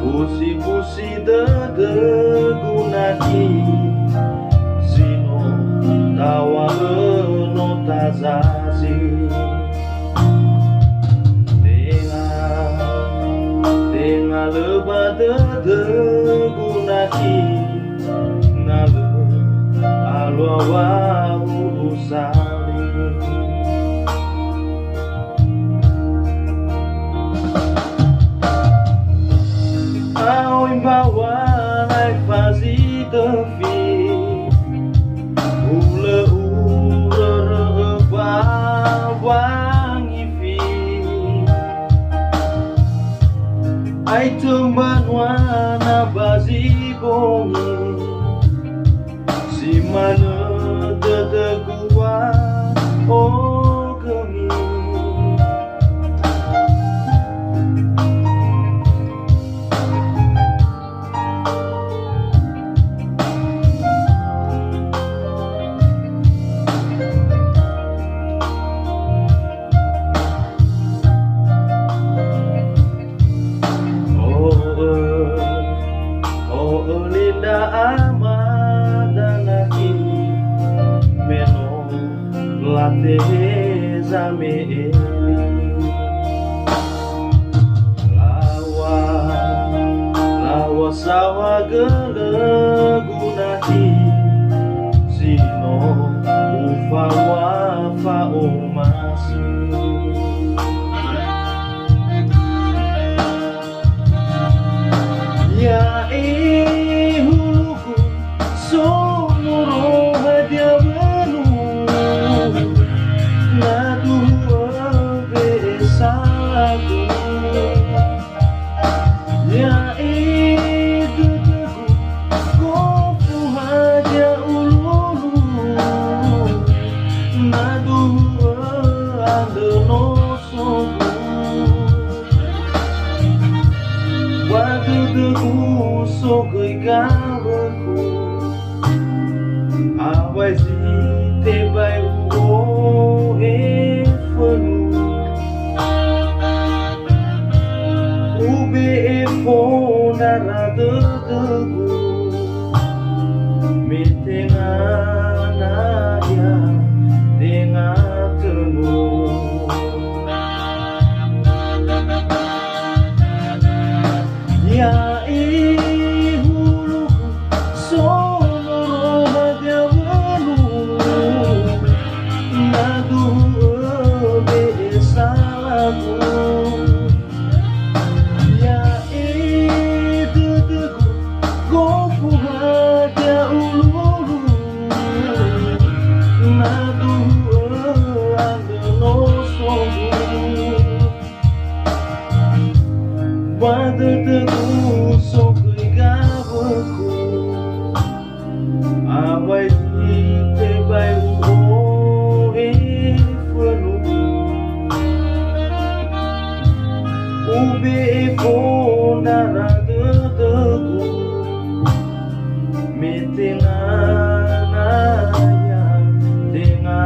Busi-busi dedegunaki Zino tawa no tazazi Tenga leba dedegunaki Nale alwa usali Bawa naik fazi tevi Ule ure wangi fi Ai teman wana bazi bongi Si mana dedegua oh kemi Linda amadanaki meno lateza me lawa sawa gelegunaki sino ufa wafa omasi ya ihuluku somoro hadia menu na dua besalaku ya iduduku kofu hadia ululu na dua andeno sobu Waduduku sokoi gawaku Awai zite bai uo efonu Ube efona raduduku Metenga naya tenga temu Ya ihuluku somoro hadia menu Nadu besalaku Ya iduduku gofu hadia ululu Nadu andeno sobu Waduduku sokoi gawaku Awai zite bai uo efonu Ube efona raduduku Metenga naya tenga